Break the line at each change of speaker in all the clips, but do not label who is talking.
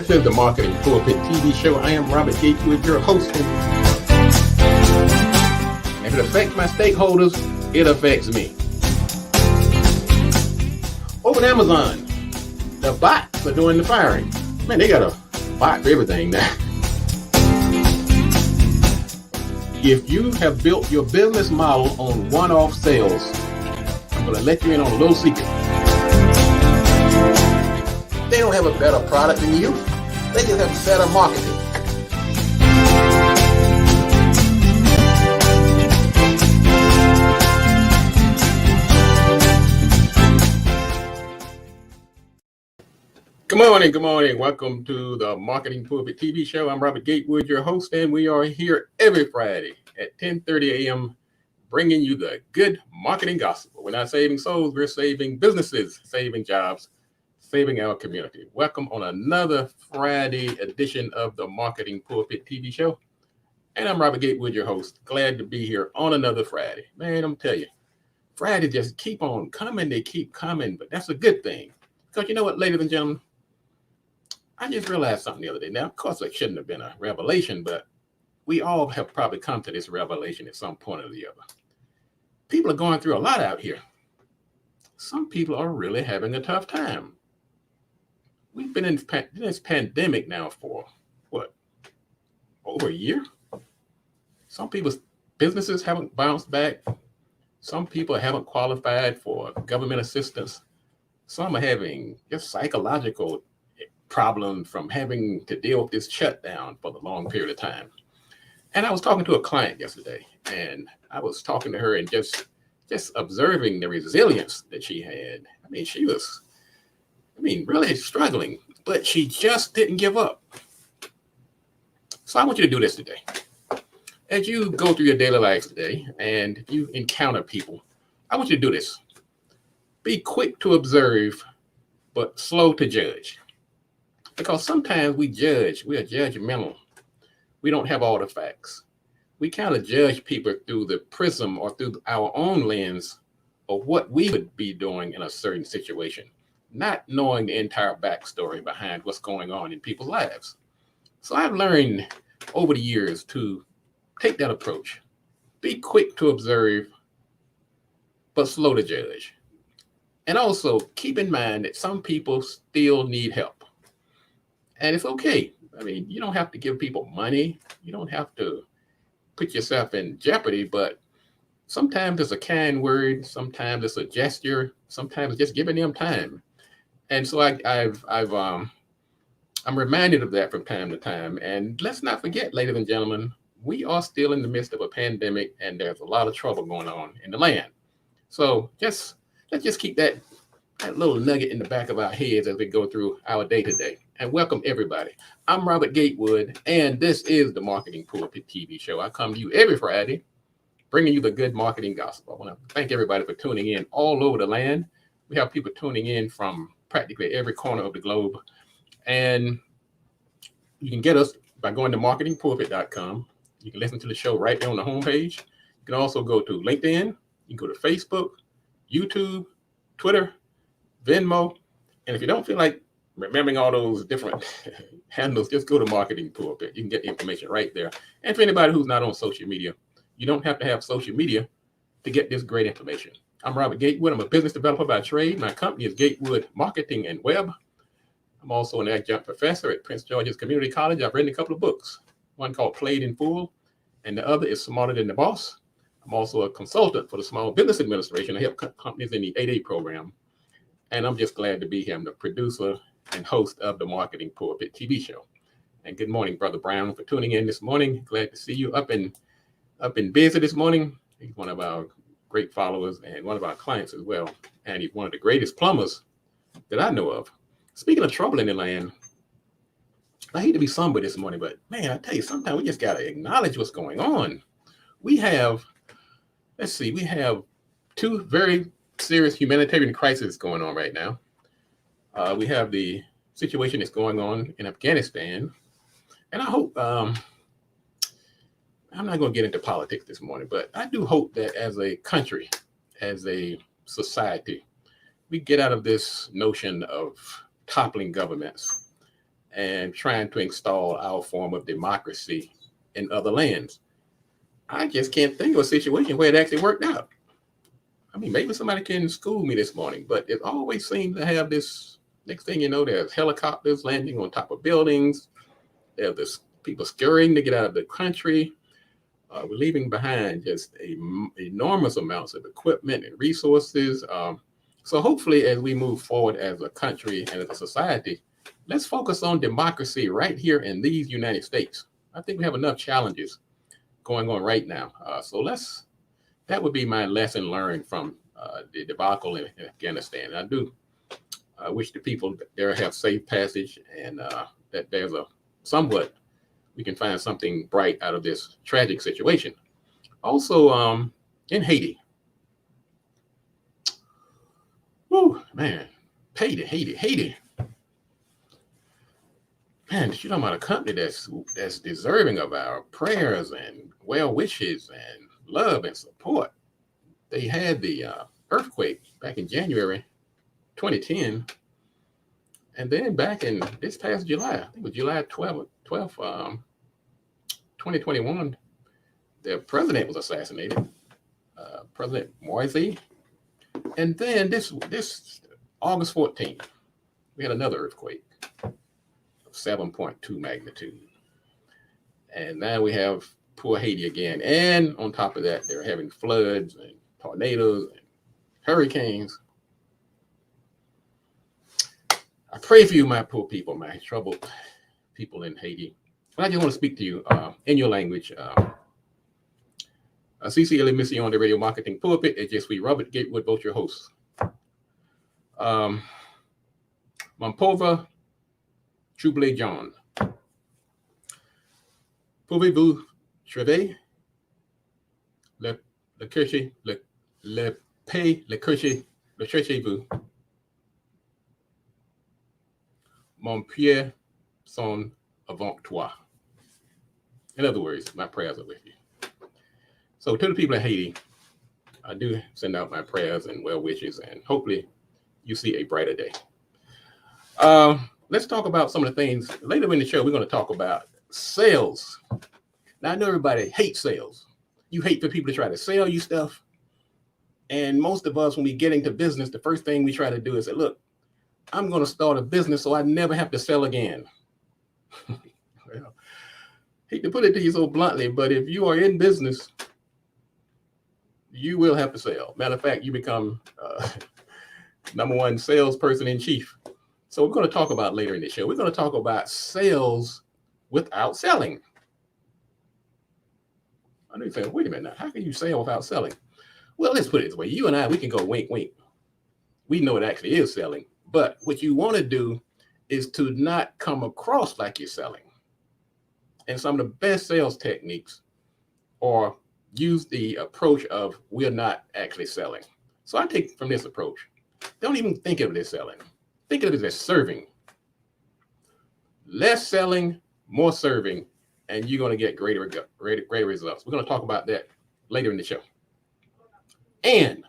This is the Marketing Pulpit TV show. I am Robert Gatewood, your host. If it affects my stakeholders, it affects me. Over at Amazon, the bots are doing the firing. Man, they got a bot for everything now. If you have built your business model on one-off sales, I'm going to let you in on a little secret. They don't have a better product than you. They just have better marketing. Good morning. Welcome to the Marketing Pulpit TV show. I'm Robert Gatewood, your host, and we are here every Friday at 10:30 a.m. bringing you the good marketing gospel. We're not saving souls, we're saving businesses, saving jobs, saving our community. Welcome on another Friday edition of the Marketing Pulpit TV show. And I'm Robert Gatewood, your host. Glad to be here on another Friday. Man, I'm telling you, Fridays just keep on coming. They keep coming, but that's a good thing. Because you know what, ladies and gentlemen? I just realized something the other day. Now, of course, it shouldn't have been a revelation, but we all have probably come to this revelation at some point or the other. People are going through a lot out here. Some people are really having a tough time. We've been in this pandemic now for, over a year? Some people's businesses haven't bounced back. Some people haven't qualified for government assistance. Some are having just psychological problems from having to deal with this shutdown for the long period of time. And I was talking to a client yesterday, and I was talking to her and just observing the resilience that she had. I mean, she was really struggling, but she just didn't give up. So I want you to do this today. As you go through your daily life today, and if you encounter people, I want you to do this. Be quick to observe, but slow to judge. Because sometimes we are judgmental. We don't have all the facts. We kind of judge people through the prism or through our own lens of what we would be doing in a certain situation, not knowing the entire backstory behind what's going on in people's lives. So I've learned over the years to take that approach. Be quick to observe, but slow to judge. And also keep in mind that some people still need help. And it's okay. I mean, you don't have to give people money. You don't have to put yourself in jeopardy, but sometimes it's a kind word. Sometimes it's a gesture. Sometimes it's just giving them time. And so I'm reminded of that from time to time. And let's not forget, ladies and gentlemen, we are still in the midst of a pandemic, and there's a lot of trouble going on in the land. So let's just keep that little nugget in the back of our heads as we go through our day to day. And welcome everybody. I'm Robert Gatewood, and this is the Marketing Pulpit TV show. I come to you every Friday, bringing you the good marketing gospel. I want to thank everybody for tuning in all over the land. We have people tuning in from practically every corner of the globe. And you can get us by going to marketingpulpit.com. You can listen to the show right there on the homepage. You can also go to LinkedIn. You can go to Facebook, YouTube, Twitter, Venmo. And if you don't feel like remembering all those different handles, just go to Marketing Pulpit. You can get the information right there. And for anybody who's not on social media, you don't have to have social media to get this great information. I'm Robert Gatewood. I'm a business developer by trade. My company is Gatewood Marketing and Web. I'm also an adjunct professor at Prince George's Community College. I've written a couple of books, one called Played in Full, and the other is Smarter Than the Boss. I'm also a consultant for the Small Business Administration. I help companies in the 8A program. And I'm just glad to be here. I'm the producer and host of the Marketing Pulpit TV show. And good morning, Brother Brown, for tuning in this morning. Glad to see you up and busy this morning. He's one of our great followers and one of our clients as well. And he's one of the greatest plumbers that I know of. Speaking of trouble in the land, I hate to be somber this morning, but man, I tell you, sometimes we just got to acknowledge what's going on. We have two very serious humanitarian crises going on right now. We have the situation that's going on in Afghanistan. And I hope, I'm not going to get into politics this morning, but I do hope that as a country, as a society, we get out of this notion of toppling governments and trying to install our form of democracy in other lands. I just can't think of a situation where it actually worked out. I mean, maybe somebody can school me this morning, but it always seems to have this. Next thing you know, there's helicopters landing on top of buildings. There's this people scurrying to get out of the country. We're leaving behind just enormous amounts of equipment and resources. So hopefully, as we move forward as a country and as a society, let's focus on democracy right here in these United States. I think we have enough challenges going on right now. That would be my lesson learned from the debacle in Afghanistan. I do wish the people there have safe passage and that there's we can find something bright out of this tragic situation. Also, in Haiti. Woo, man, Haiti. Man, you're talking about a country that's deserving of our prayers and well wishes and love and support. They had the earthquake back in January 2010. And then back in this past July, I think it was July 12th, 2021, their president was assassinated, President Moise. And then this August 14th, we had another earthquake of 7.2 magnitude. And now we have poor Haiti again. And on top of that, they're having floods and tornadoes and hurricanes. I pray for you, my poor people, my troubled people in Haiti. But I just want to speak to you in your language. CC Mission on the radio marketing pulpit. It's just we, Robert Gatewood, both your hosts. Mompova Trouble John. Pouvez-vous trouver le paix, le cherchez-vous? Mon pied sont avant toi. In other words, my prayers are with you. So to the people in Haiti, I do send out my prayers and well wishes, and hopefully you see a brighter day. Let's talk about some of the things. Later in the show, we're going to talk about sales. Now, I know everybody hates sales. You hate for people to try to sell you stuff. And most of us, when we get into business, the first thing we try to do is say, look, I'm going to start a business so I never have to sell again. Well, hate to put it to you so bluntly, but if you are in business, you will have to sell. Matter of fact, you become number one salesperson in chief. So we're going to talk about later in the show. We're going to talk about sales without selling. I know you're saying, wait a minute now, how can you sell without selling? Well, let's put it this way. You and I, we can go wink, wink. We know it actually is selling. But what you want to do is to not come across like you're selling. And some of the best sales techniques are use the approach of we're not actually selling. So I take from this approach, don't even think of it as selling. Think of it as serving. Less selling, more serving, and you're going to get greater results. We're going to talk about that later in the show. And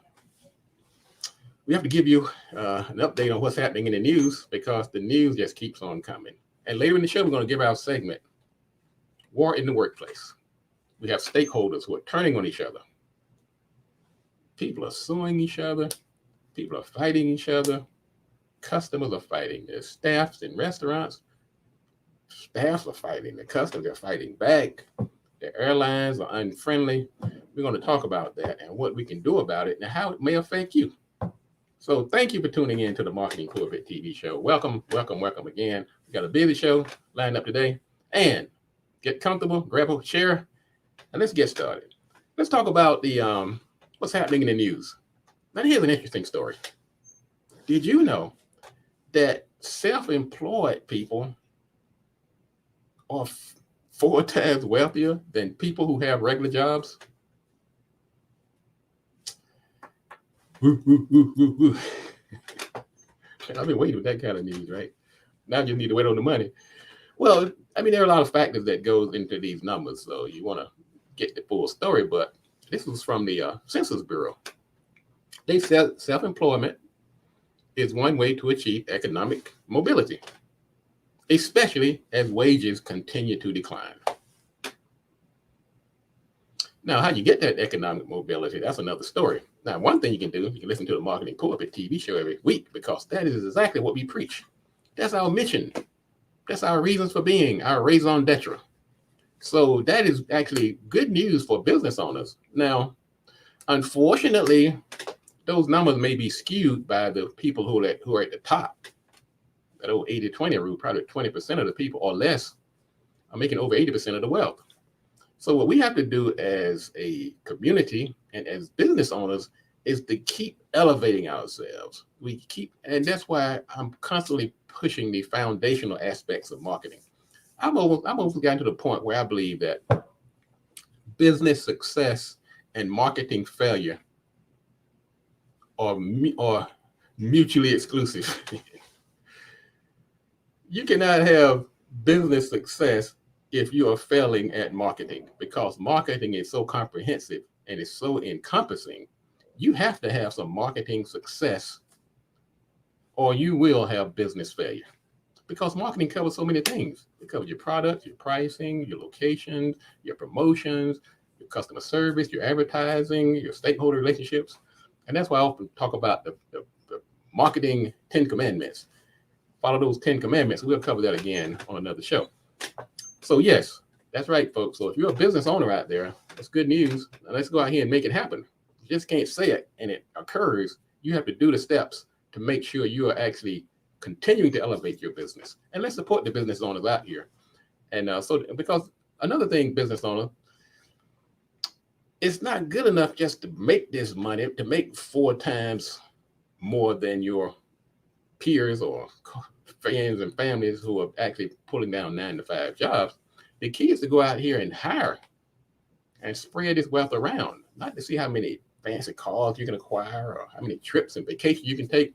we have to give you an update on what's happening in the news because the news just keeps on coming. And later in the show, we're going to give our segment, War in the Workplace. We have stakeholders who are turning on each other. People are suing each other. People are fighting each other. Customers are fighting. There's staffs in restaurants. Staffs are fighting. The customers are fighting back. The airlines are unfriendly. We're going to talk about that and what we can do about it and how it may affect you. So thank you for tuning in to the Marketing Pulpit TV show. Welcome, welcome, welcome again. We got a busy show lined up today. And get comfortable, grab a chair, and let's get started. Let's talk about the what's happening in the news. Now, here's an interesting story. Did you know that self-employed people are 4 times wealthier than people who have regular jobs? Woo, woo, woo, woo, woo. I've been waiting with that kind of news, right? Now I just need to wait on the money. Well, I mean, there are a lot of factors that goes into these numbers, so you want to get the full story, but this was from the Census Bureau. They said self-employment is one way to achieve economic mobility. especially as wages continue to decline. Now, how you get that economic mobility, that's another story. Now, one thing you can do, you can listen to the Marketing Pulpit TV show every week, because that is exactly what we preach. That's our mission. That's our reasons for being, our raison d'etre. So that is actually good news for business owners. Now, unfortunately, those numbers may be skewed by the people who are at the top. That old 80-20 rule, probably 20% of the people or less are making over 80% of the wealth. So what we have to do as a community and as business owners is to keep elevating ourselves. And that's why I'm constantly pushing the foundational aspects of marketing. I'm almost gotten to the point where I believe that business success and marketing failure are mutually exclusive. You cannot have business success if you are failing at marketing, because marketing is so comprehensive and it's so encompassing. You have to have some marketing success or you will have business failure, because marketing covers so many things. It covers your product, your pricing, your locations, your promotions, your customer service, your advertising, your stakeholder relationships. And that's why I often talk about the marketing 10 commandments. Follow those 10 commandments. We'll cover that again on another show. So yes, that's right, folks. So if you're a business owner out there, that's good news. Now let's go out here and make it happen. You just can't say it and it occurs. You have to do the steps to make sure you are actually continuing to elevate your business. And let's support the business owners out here. And because another thing, business owner, it's not good enough just to make this money, to make 4 times more than your peers or friends and families who are actually pulling down 9-to-5 jobs. The key is to go out here and hire and spread this wealth around, not to see how many fancy cars you can acquire or how many trips and vacations you can take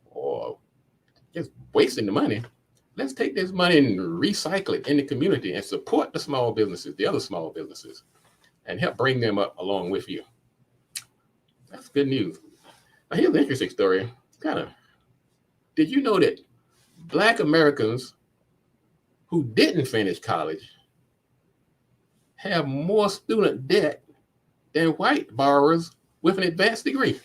or just wasting the money. Let's take this money and recycle it in the community and support the small businesses, the other small businesses, and help bring them up along with you. That's good news. Now, here's an interesting story. Did you know that Black Americans who didn't finish college have more student debt than white borrowers with an advanced degree?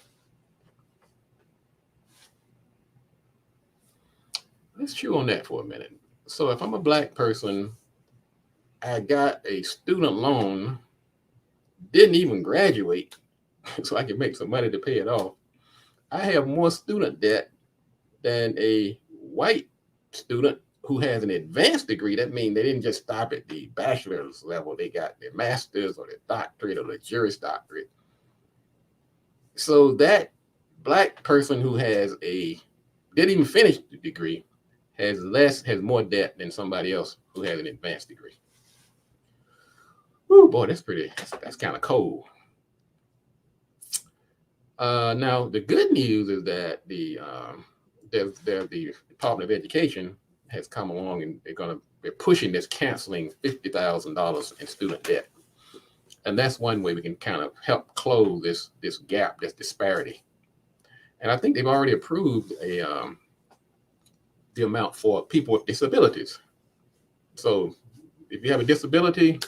Let's chew on that for a minute. So if I'm a Black person, I got a student loan, didn't even graduate, so I can make some money to pay it off. I have more student debt than a white student who has an advanced degree. That means they didn't just stop at the bachelor's level. They got their master's or their doctorate or the Juris Doctorate. So that Black person who didn't even finish the degree has more debt than somebody else who has an advanced degree. Woo, boy, that's kind of cold. Now, the good news is that the Department of Education has come along and they're pushing this, canceling $50,000 in student debt. And that's one way we can kind of help close this gap, this disparity. And I think they've already approved the amount for people with disabilities. So if you have a disability,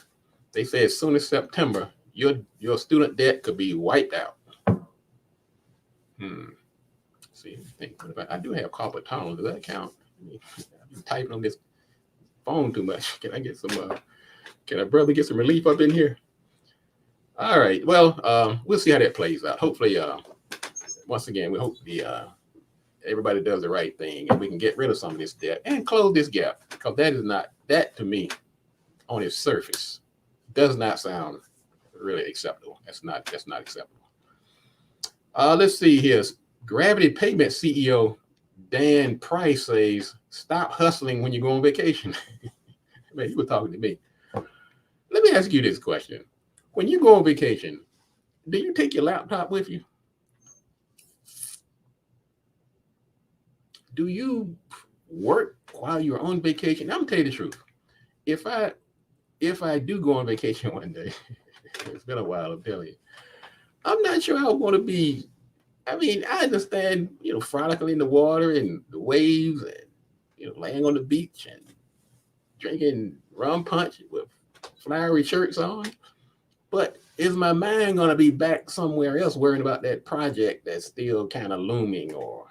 they say as soon as September, your student debt could be wiped out. See, I do have carpal tunnel. Does that count? I've been typing on this phone too much. Can I get some? Can a brother get some relief up in here? All right. Well, we'll see how that plays out. Hopefully, once again, we hope everybody does the right thing and we can get rid of some of this debt and close this gap, because that to me, on its surface, does not sound really acceptable. That's not acceptable. Let's see here. Gravity Payment CEO Dan Price says, "Stop hustling when you go on vacation." Man, you were talking to me. Let me ask you this question. When you go on vacation, do you take your laptop with you? Do you work while you're on vacation? I'm gonna tell you the truth. If I do go on vacation one day, it's been a while, I'm telling you, I'm not sure I want to be. I mean, I understand, frolicking in the water and the waves and, laying on the beach and drinking rum punch with flowery shirts on. But is my mind going to be back somewhere else worrying about that project that's still kind of looming, or,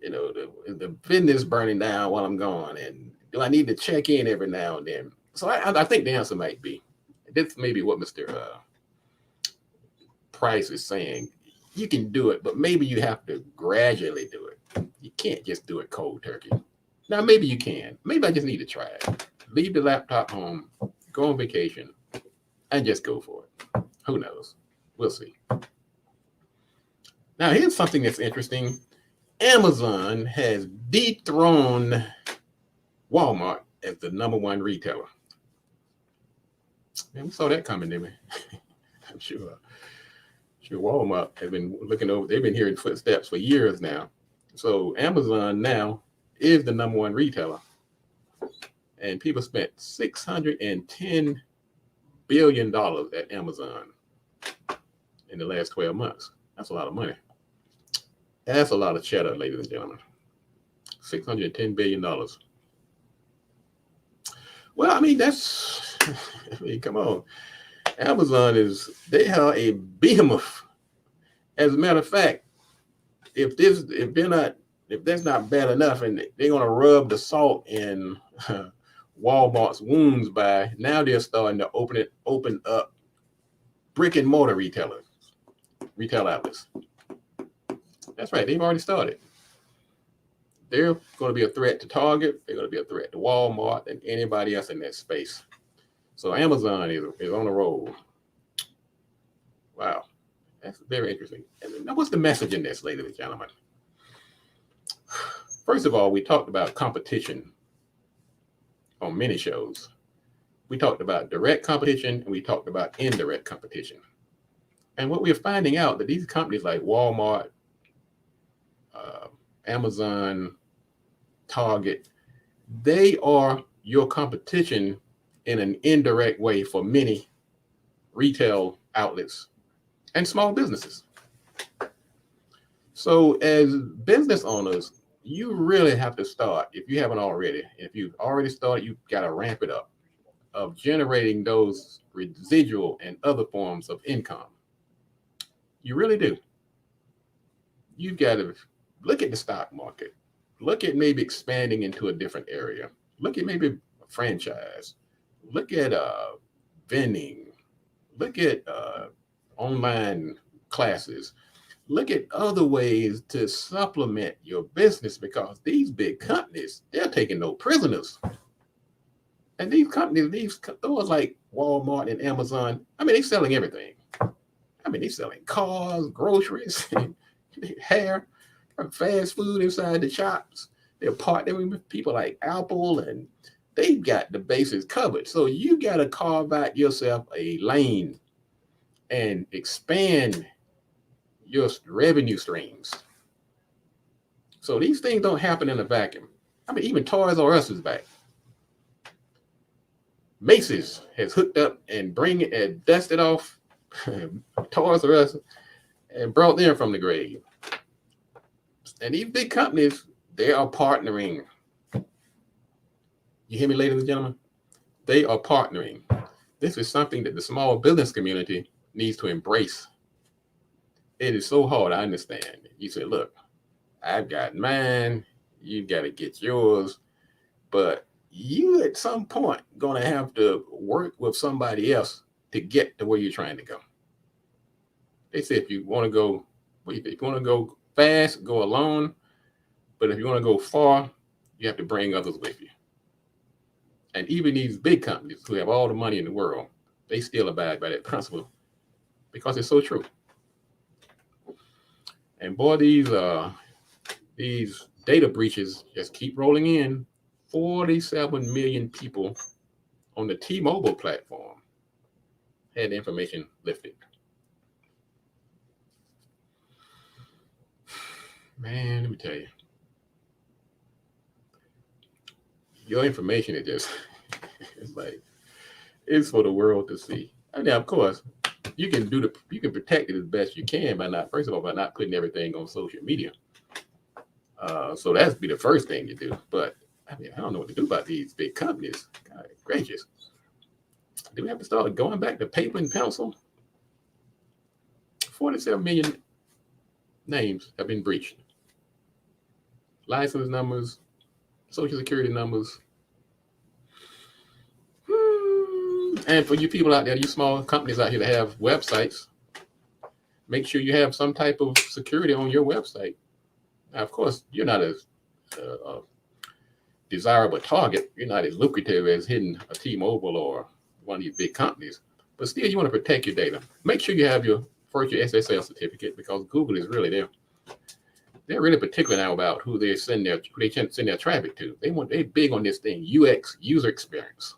the business burning down while I'm gone? And do I need to check in every now and then? So I think the answer might be, this may be what Mr. Price is saying. You can do it, but maybe you have to gradually do it. You can't just do it cold turkey. Now, maybe you can. Maybe I just need to try it. Leave the laptop home, go on vacation, and just go for it. Who knows? We'll see. Now, here's something that's interesting. Amazon has dethroned Walmart as the #1 retailer. Man, we saw that coming, didn't we? I'm sure Walmart has been looking over. They've been hearing footsteps for years now. So Amazon now is the #1 retailer. And people spent $610 billion at Amazon in the last 12 months. That's a lot of money. That's a lot of cheddar, ladies and gentlemen. $610 billion. Well, I mean, come on. Amazon they are a behemoth. As a matter of fact, if that's not bad enough, and they're going to rub the salt in Walmart's wounds by now they're starting to open up brick and mortar retail outlets. That's right, they've already started. They're going to be a threat to Target. They're going to be a threat to Walmart and anybody else in that space. So Amazon is on the roll. Wow, that's very interesting. And now, what's the message in this, ladies and gentlemen? First of all, we talked about competition on many shows. We talked about direct competition and we talked about indirect competition. And what we're finding out that these companies like Walmart, Amazon, Target, they are your competition in an indirect way for many retail outlets and small businesses. So as business owners, you really have to start, if you haven't already. If you've already started, you've got to ramp it up of generating those residual and other forms of income. You really do. You've got to look at the stock market. Look at maybe expanding into a different area. Look at maybe a franchise. Look at vending. Look at online classes. Look at other ways to supplement your business, because these big companies, they're taking no prisoners. And these companies, these stores like Walmart and Amazon, I mean, they're selling everything. I mean, they're selling cars, groceries, hair, fast food inside the shops. They're partnering with people like Apple, and they've got the bases covered. So you got to carve out yourself a lane and expand your revenue streams. So these things don't happen in a vacuum. I mean, even Toys R Us is back. Macy's has hooked up and dusted off Toys R Us and brought them from the grave. And these big companies, they are partnering. You hear me, ladies and gentlemen? They are partnering. This is something that the small business community needs to embrace. It is so hard, I understand. You say, look, I've got mine, you've got to get yours, but you at some point going to have to work with somebody else to get to where you're trying to go. They say if you want to go fast, go alone, but if you want to go far, you have to bring others with you. And even these big companies who have all the money in the world, they still abide by that principle because it's so true. And boy, these data breaches just keep rolling in. 47 million people on the T-Mobile platform had information lifted. Man, let me tell you. Your information is just, it's for the world to see. I mean, of course, you can protect it as best you can by not putting everything on social media. So that's be the first thing you do. But I mean, I don't know what to do about these big companies. God gracious. Do we have to start going back to paper and pencil? 47 million names have been breached. License numbers, social security numbers. And for you people out there, you small companies out here that have websites, make sure you have some type of security on your website. Now, of course, you're not as desirable target. You're not as lucrative as hitting a T-Mobile or one of these big companies. But still, you want to protect your data. Make sure you have your SSL certificate, because Google is really there. They're really particular now about who they send their traffic to. They're big on this thing, UX, user experience.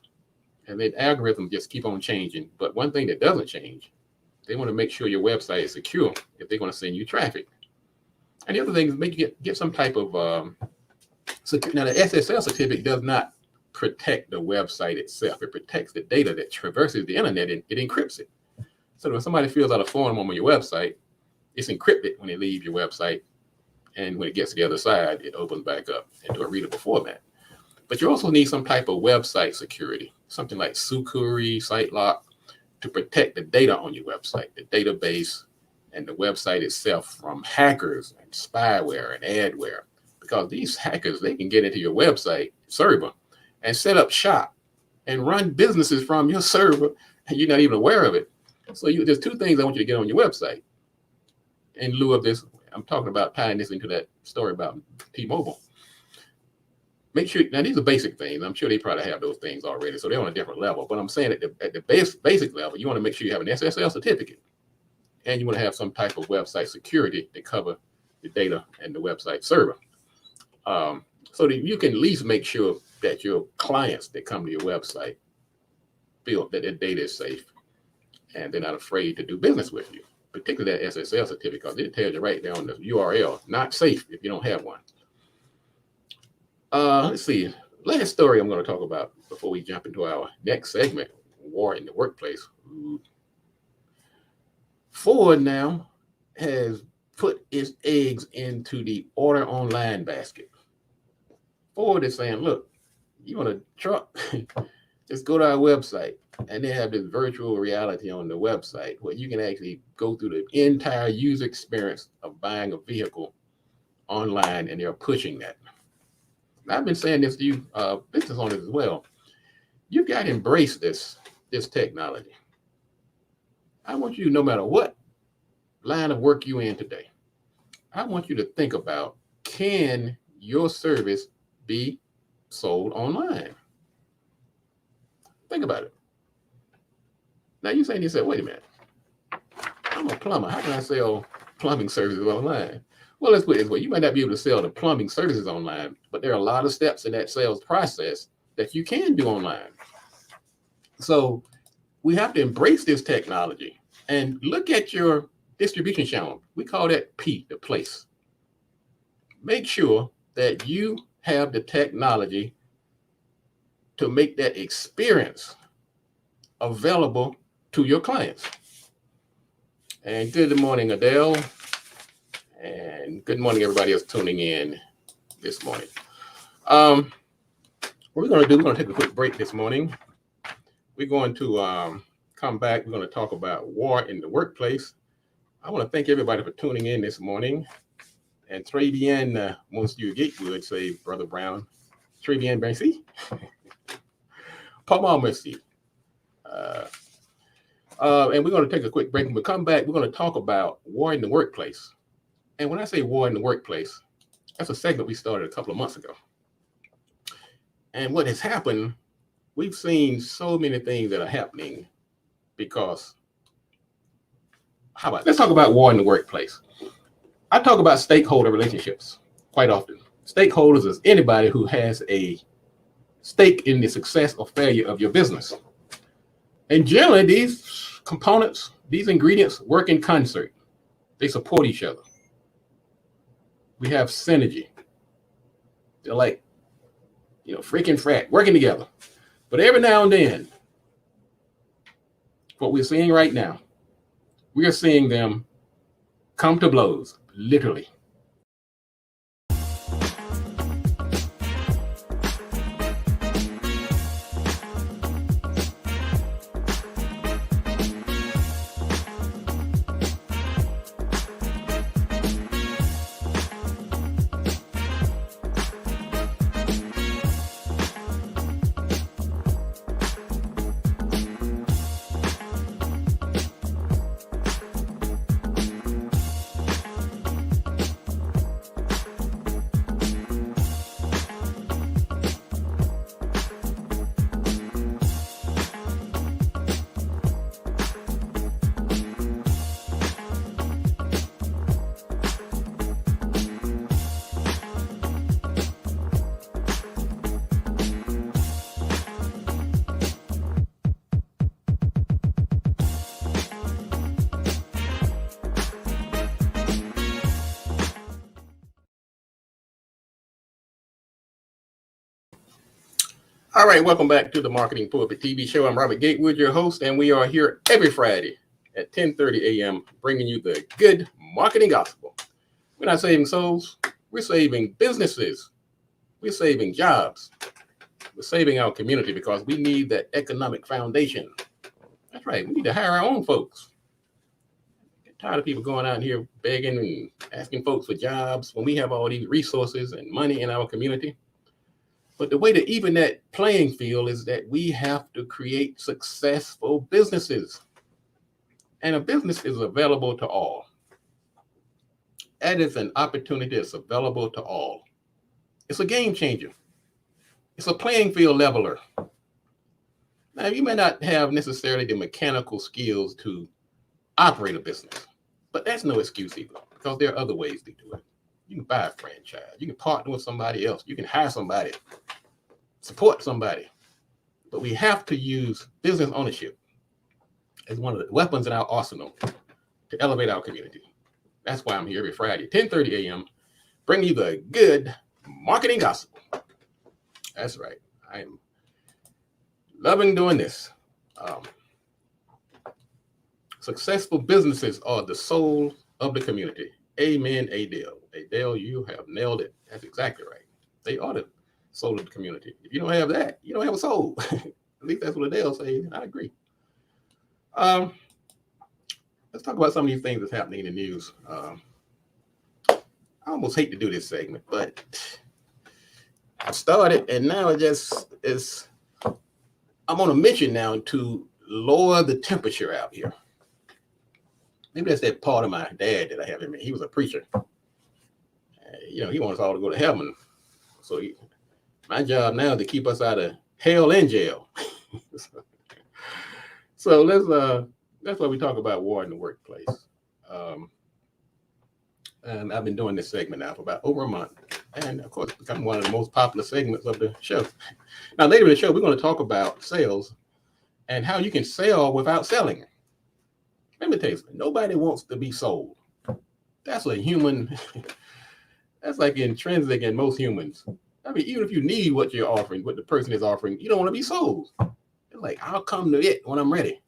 And the algorithms just keep on changing. But one thing that doesn't change, they want to make sure your website is secure if they're going to send you traffic. And the other thing is make you get some type of now the SSL certificate does not protect the website itself. It protects the data that traverses the internet, and it encrypts it. So when somebody fills out a form on your website, it's encrypted when they leave your website. And when it gets to the other side, it opens back up into a readable format. But you also need some type of website security, something like Sucuri, SiteLock, to protect the data on your website, the database and the website itself from hackers and spyware and adware. Because these hackers, they can get into your website server and set up shop and run businesses from your server, and you're not even aware of it. So there's two things I want you to get on your website. In lieu of this, I'm talking about tying this into that story about T-Mobile. Make sure, now these are basic things. I'm sure they probably have those things already, so they're on a different level. But I'm saying at the basic level, you want to make sure you have an SSL certificate, and you want to have some type of website security to cover the data and the website server. So that you can at least make sure that your clients that come to your website feel that their data is safe and they're not afraid to do business with you, particularly that SSL certificate, because it tells you right there on the URL, not safe if you don't have one. Let's see. Last story I'm going to talk about before we jump into our next segment, war in the workplace. Ford now has put its eggs into the order online basket. Ford is saying, look, you want a truck? Just go to our website. And they have this virtual reality on the website where you can actually go through the entire user experience of buying a vehicle online, and they're pushing that. Now, I've been saying this to you, business owners as well. You've got to embrace this technology. I want you, no matter what line of work you're in today, I want you to think about, can your service be sold online? Think about it. Now you're saying to yourself, wait a minute, I'm a plumber. How can I sell plumbing services online? Well, let's put it this way. You might not be able to sell the plumbing services online, but there are a lot of steps in that sales process that you can do online. So we have to embrace this technology and look at your distribution channel. We call that P, the place. Make sure that you have the technology to make that experience available to your clients. And good morning, Adele. And good morning, everybody else tuning in this morning. What we're going to do, we're going to take a quick break this morning. We're going to come back. We're going to talk about war in the workplace. I want to thank everybody for tuning in this morning. And très bien, Monsieur Gatewood, say Brother Brown. Très bien, merci. Pas mal, merci. And we're going to take a quick break. When we come back, we're going to talk about war in the workplace. And when I say war in the workplace, that's a segment we started a couple of months ago. And what has happened, we've seen so many things that are happening because, let's talk about war in the workplace. I talk about stakeholder relationships quite often. Stakeholders is anybody who has a stake in the success or failure of your business. And generally, these components, these ingredients work in concert. They support each other. We have synergy. They're like, freaking frat, working together. But every now and then, what we're seeing right now, we are seeing them come to blows, literally. All right, welcome back to the Marketing Pulpit TV show. I'm Robert Gatewood, your host, and we are here every Friday at 10:30 a.m. bringing you the good marketing gospel. We're not saving souls, we're saving businesses, we're saving jobs, we're saving our community because we need that economic foundation. That's right, we need to hire our own folks. Get tired of people going out here begging and asking folks for jobs when we have all these resources and money in our community. But the way to even that playing field is that we have to create successful businesses. And a business is available to all. That is an opportunity that's available to all. It's a game changer. It's a playing field leveler. Now, you may not have necessarily the mechanical skills to operate a business, but that's no excuse either, because there are other ways to do it. You can buy a franchise. You can partner with somebody else. You can hire somebody, support somebody. But we have to use business ownership as one of the weapons in our arsenal to elevate our community. That's why I'm here every Friday, 10:30 a.m., bringing you the good marketing gospel. That's right. I am loving doing this. Successful businesses are the soul of the community. Amen, Adele. Adele, you have nailed it. That's exactly right. They are the soul of the community. If you don't have that, you don't have a soul. At least that's what Adele says. I agree. Let's talk about some of these things that's happening in the news. I almost hate to do this segment, but I started, and now it just is. I'm on a mission now to lower the temperature out here. Maybe that's that part of my dad that I have in me. He was a preacher. He wants us all to go to heaven. So my job now is to keep us out of hell and jail. So that's why we talk about war in the workplace. And I've been doing this segment now for about over a month. And of course, it's become one of the most popular segments of the show. Now, later in the show, we're going to talk about sales and how you can sell without selling. Let me tell you something. Nobody wants to be sold. That's a human, that's like intrinsic in most humans. I mean, even if you need what you're offering, what the person is offering, you don't want to be sold. It's like, I'll come to it when I'm ready.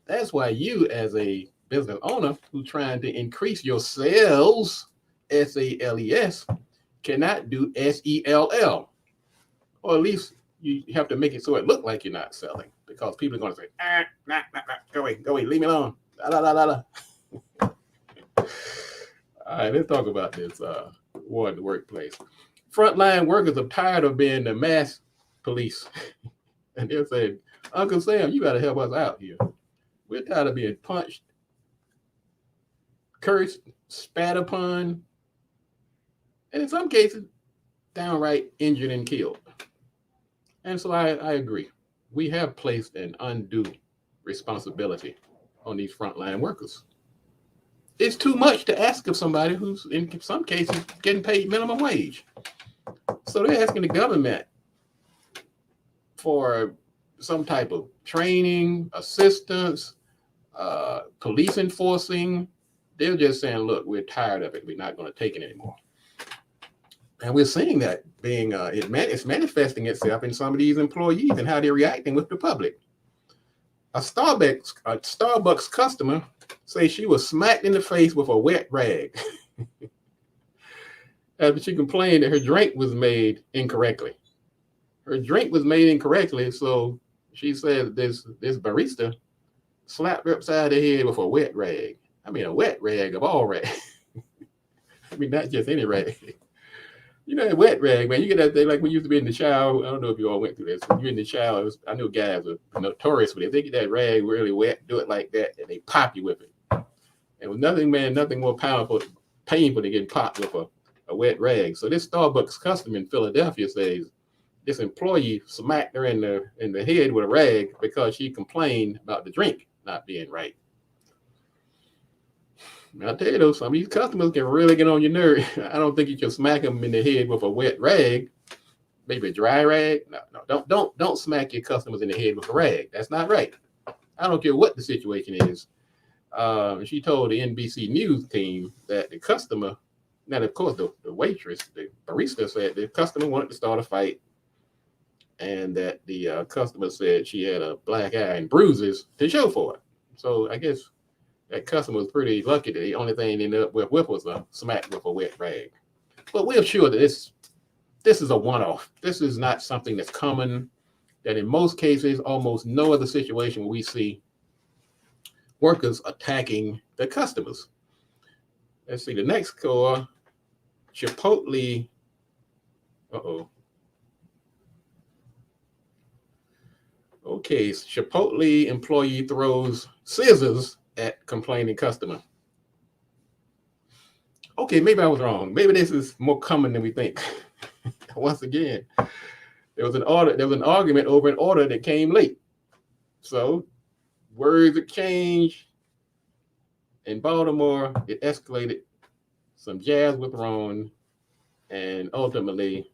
That's why you, as a business owner who's trying to increase your sales, SALES, cannot do SELL. Or at least you have to make it so it look like you're not selling, because people are going to say, nah, go away, leave me alone. All right, let's talk about this war in the workplace. Frontline workers are tired of being the mass police. And they're saying, Uncle Sam, you got to help us out here. We're tired of being punched, cursed, spat upon, and in some cases, downright injured and killed. And so I agree. We have placed an undue responsibility on these frontline workers. It's too much to ask of somebody who's, in some cases, getting paid minimum wage. So they're asking the government for some type of training, assistance, police enforcing. They're just saying, look, we're tired of it. We're not going to take it anymore. And we're seeing that being, it's manifesting itself in some of these employees and how they're reacting with the public. A Starbucks customer says she was smacked in the face with a wet rag after she complained that her drink was made incorrectly. Her drink was made incorrectly, so she said this barista slapped her upside the head with a wet rag. I mean, a wet rag of all rags. I mean, not just any rag. You know, a wet rag, man. You get that thing like when you used to be in the shower. I don't know if you all went through this. When you're in the shower, I know guys are notorious with it. They get that rag really wet, do it like that, and they pop you with it. And with nothing more painful than getting popped with a wet rag. So this Starbucks customer in Philadelphia says this employee smacked her in the head with a rag because she complained about the drink not being right. I'll tell you though, some of these customers can really get on your nerve. I don't think you can smack them in the head with a wet rag. Maybe a dry rag. No, don't smack your customers in the head with a rag. That's not right. I don't care what the situation is. She told the NBC News team that the customer, now of course the waitress, the barista said the customer wanted to start a fight. and that the customer said she had a black eye and bruises to show for it. So I guess that customer was pretty lucky that the only thing they ended up with was a smack with a wet rag. But we're sure that this is a one-off. This is not something that's common. That in most cases, almost no other situation where we see workers attacking the customers. Let's see the next score. Chipotle. Okay, Chipotle employee throws scissors at complaining customer. Okay, maybe I was wrong. Maybe this is more common than we think. Once again, there was an argument over an order that came late. So words exchanged. In Baltimore, it escalated. Some jabs were thrown, and ultimately,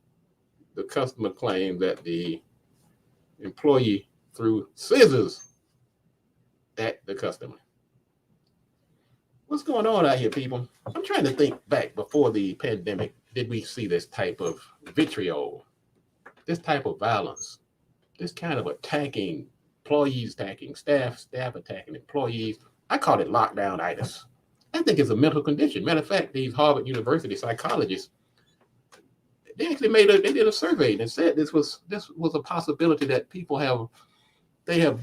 the customer claimed that the employee threw scissors at the customer. What's going on out here, people? I'm trying to think back before the pandemic. Did we see this type of vitriol, this type of violence, this kind of attacking employees, attacking staff attacking employees? I call it lockdown-itis. I think it's a mental condition. Matter of fact, these Harvard University psychologists, they actually they did a survey and said this was a possibility that people have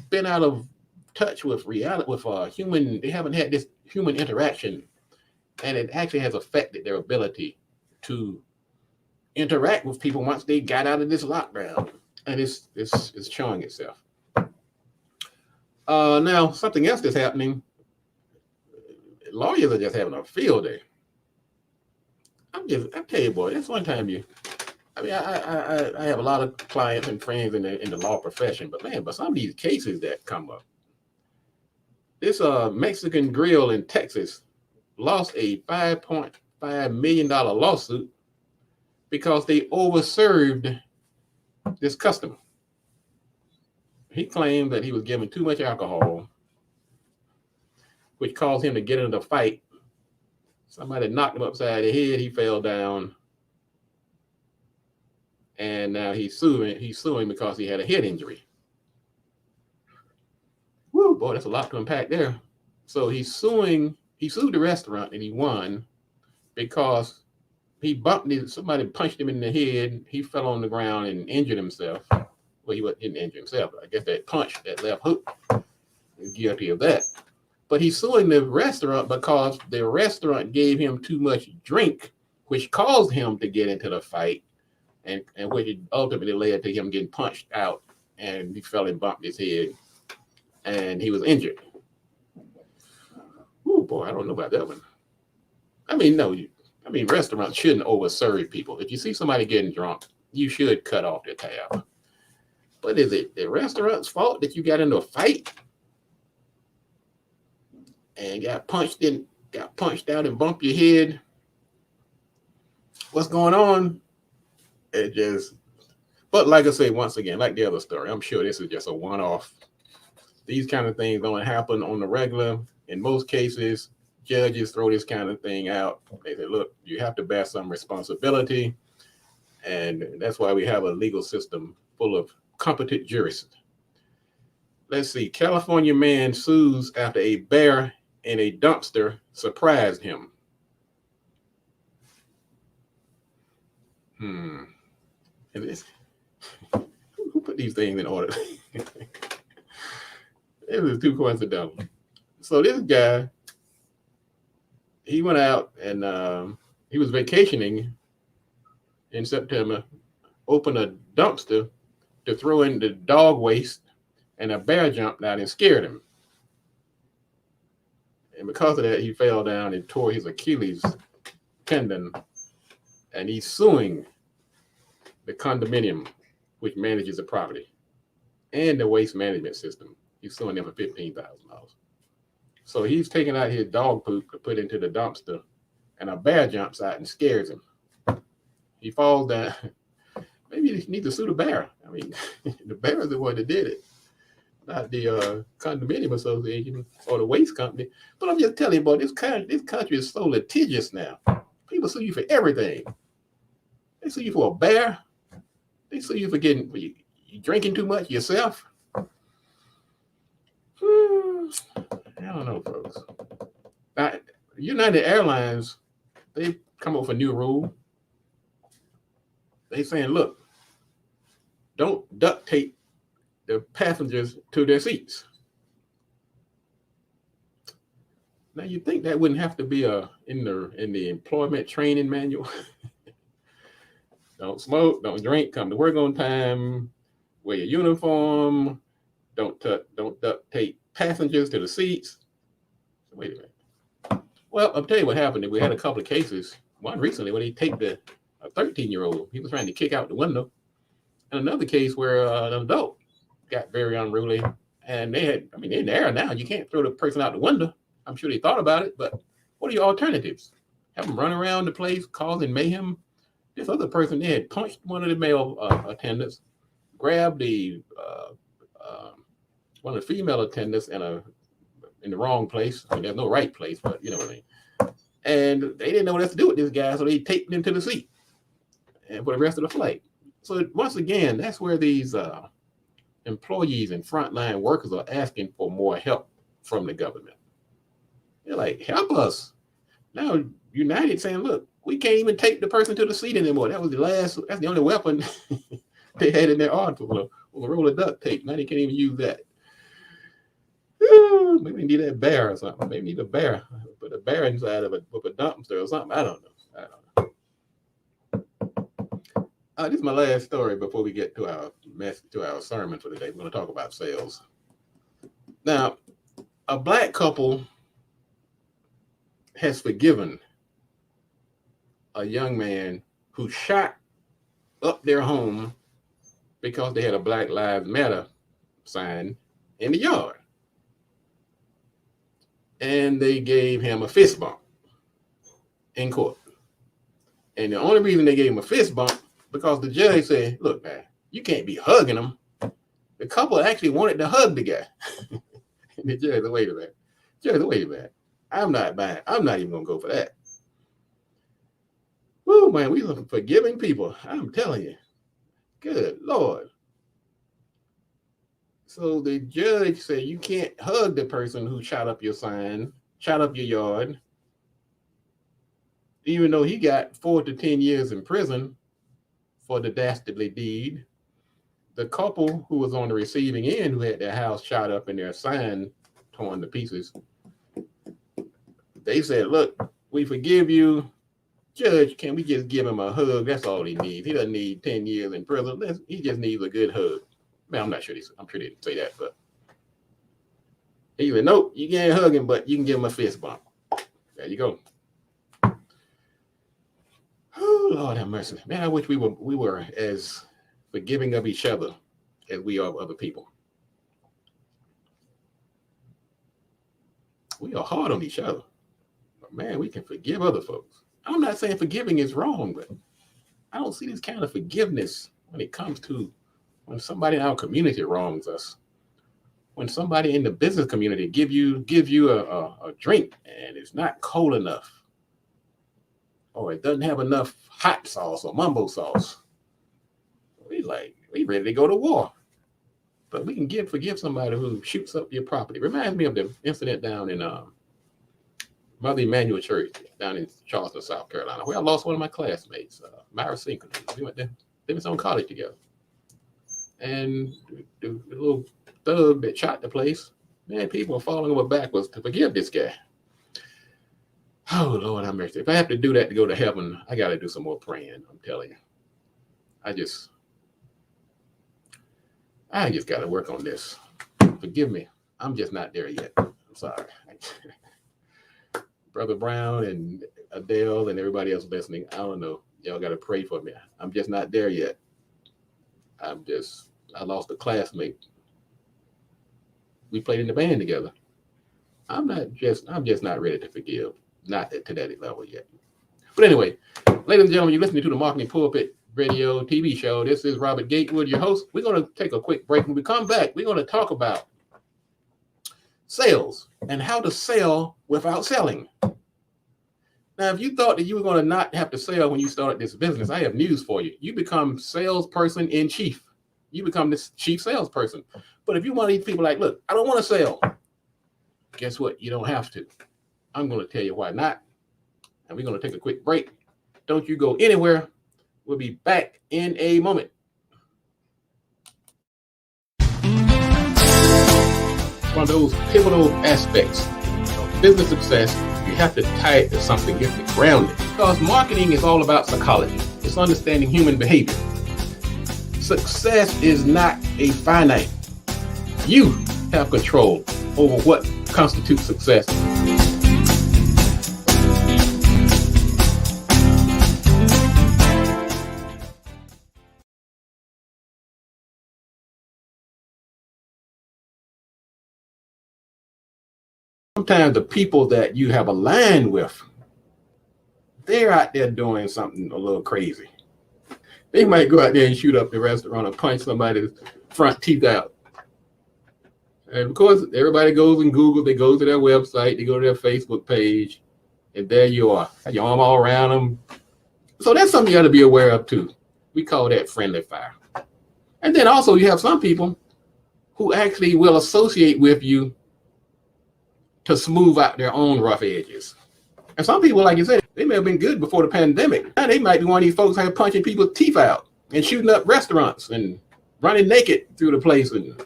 been out of touch with reality, with human. They haven't had this human interaction, and it actually has affected their ability to interact with people once they got out of this lockdown, and it's showing itself. Now, something else that's happening. Lawyers are just having a field day. I tell you, boy, that's one time I have a lot of clients and friends in the law profession, but some of these cases that come up. This Mexican grill in Texas lost a $5.5 million lawsuit because they overserved this customer. He claimed that he was given too much alcohol, which caused him to get into a fight. Somebody knocked him upside the head. He fell down. And now he's suing because he had a head injury. Woo, boy, that's a lot to unpack there. So he sued the restaurant and he won because somebody punched him in the head. He fell on the ground and injured himself. Well, he didn't injure himself, but I guess that punch, that left hook, is guilty of that. But he's suing the restaurant because the restaurant gave him too much drink, which caused him to get into the fight, and which ultimately led to him getting punched out, and he fell and bumped his head, and he was injured. Oh boy, I don't know about that one. Restaurants shouldn't overserve people. If you see somebody getting drunk, you should cut off their tab. But is it the restaurant's fault that you got into a fight and got punched out and bumped your head? What's going on? But like I say, once again, like the other story, I'm sure this is just a one-off. These kind of things don't happen on the regular. In most cases, judges throw this kind of thing out. They say, look, you have to bear some responsibility. And that's why we have a legal system full of competent jurists. Let's see. California man sues after a bear in a dumpster surprised him. Who put these things in order? It was too coincidental. So this guy, he went out and he was vacationing in September, opened a dumpster to throw in the dog waste, and a bear jumped out and scared him. And because of that, he fell down and tore his Achilles tendon, and he's suing the condominium, which manages the property, and the waste management system. He's suing them for $15,000. So he's taking out his dog poop to put into the dumpster, and a bear jumps out and scares him. He falls down. Maybe you need to sue the bear. I mean, the bear is the one that did it, not the condominium association or the waste company. But I'm just telling you, boy, this country is so litigious now. People sue you for everything. They sue you for a bear. They sue you for You drinking too much yourself? I don't know, folks. Now, United Airlines, they come up with a new rule. They saying, look, don't duct tape the passengers to their seats. Now you think that wouldn't have to be in the employment training manual? Don't smoke, don't drink, come to work on time, wear your uniform, don't duct tape passengers to the seats. So wait a minute. Well, I'll tell you what happened. We had a couple of cases. One recently where they taped a 13-year-old. He was trying to kick out the window. And another case where an adult got very unruly. And they're in the air now. You can't throw the person out the window. I'm sure they thought about it, but what are your alternatives? Have them run around the place causing mayhem? This other person, they had punched one of the male attendants, grabbed one of the female attendants in the wrong place. I mean, there's no right place, but you know what I mean. And they didn't know what else to do with this guy, so they taped him to the seat and for the rest of the flight. So once again, that's where these employees and frontline workers are asking for more help from the government. They're like, help us. Now United saying, look, we can't even take the person to the seat anymore. That's the only weapon they had in their arsenal, was a roll of duct tape. Now they can't even use that. Maybe we need that bear or something. Maybe need a bear. Put a bear inside of a dumpster or something. I don't know. This is my last story before we get to our sermon for today. We're going to talk about sales. Now, a black couple has forgiven a young man who shot up their home because they had a Black Lives Matter sign in the yard. And they gave him a fist bump in court. And the only reason they gave him a fist bump because the judge said, look, man, you can't be hugging him. The couple actually wanted to hug the guy. And the judge said, wait a minute. I'm not buying. I'm not even going to go for that. Woo, man, we are forgiving people. I'm telling you. Good Lord. So the judge said you can't hug the person who shot up your sign, shot up your yard, even though he got 4 to 10 years in prison for the dastardly deed. The couple who was on the receiving end, who had their house shot up and their sign torn to pieces, they said, look, we forgive you. Judge, can we just give him a hug? That's all he needs. He doesn't need 10 years in prison. He just needs a good hug. Man, I'm sure they didn't say that, but he said, nope, you can't hug him, but you can give him a fist bump. There you go. Oh, Lord have mercy. Man, I wish we were as forgiving of each other as we are of other people. We are hard on each other. But man, we can forgive other folks. I'm not saying forgiving is wrong, but I don't see this kind of forgiveness when it comes to when somebody in our community wrongs us. When somebody in the business community give you a drink and it's not cold enough, or it doesn't have enough hot sauce or mumbo sauce, we ready to go to war. But we can forgive somebody who shoots up your property. Reminds me of the incident down in Mother Emanuel Church down in Charleston, South Carolina, where I lost one of my classmates, Myra Sinkle. We went there. They went on college together. And the little thug that shot the place, man, people are falling over backwards to forgive this guy. Oh, Lord have mercy. If I have to do that to go to heaven, I got to do some more praying. I'm telling you. I just got to work on this. Forgive me. I'm just not there yet. I'm sorry. Brother Brown and Adele and everybody else listening, I don't know. Y'all got to pray for me. I'm just not there yet. I lost a classmate. We played in the band together. I'm just not ready to forgive. Not to that level yet. But anyway, ladies and gentlemen, you're listening to the Marketing Pulpit Radio TV show. This is Robert Gatewood, your host. We're going to take a quick break. When we come back, we're going to talk about sales and how to sell without selling. Now, if you thought that you were going to not have to sell when you started this business, I have news for you. You become salesperson in chief. You become this chief salesperson. But if you want these people like, look, I don't want to sell. Guess what? You don't have to. I'm going to tell you why not. And we're going to take a quick break. Don't you go anywhere. We'll be back in a moment. One of those pivotal aspects of business success, you have to tie it to something, you have to ground it. Because marketing is all about psychology. It's understanding human behavior. Success is not a finite. You have control over what constitutes success. Sometimes the people that you have aligned with, they're out there doing something a little crazy. They might go out there and shoot up the restaurant or punch somebody's front teeth out. And of course, everybody goes and Google, they go to their website, they go to their Facebook page, and there you are. Your arm all around them. So that's something you got to be aware of too. We call that friendly fire. And then also you have some people who actually will associate with you to smooth out their own rough edges. And some people, like you said, they may have been good before the pandemic. Now they might be one of these folks who are punching people's teeth out and shooting up restaurants and running naked through the place. And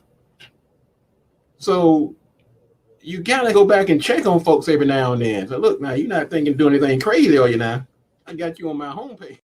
so you gotta go back and check on folks every now and then. So look, now you're not thinking doing anything crazy, are you now? I got you on my homepage.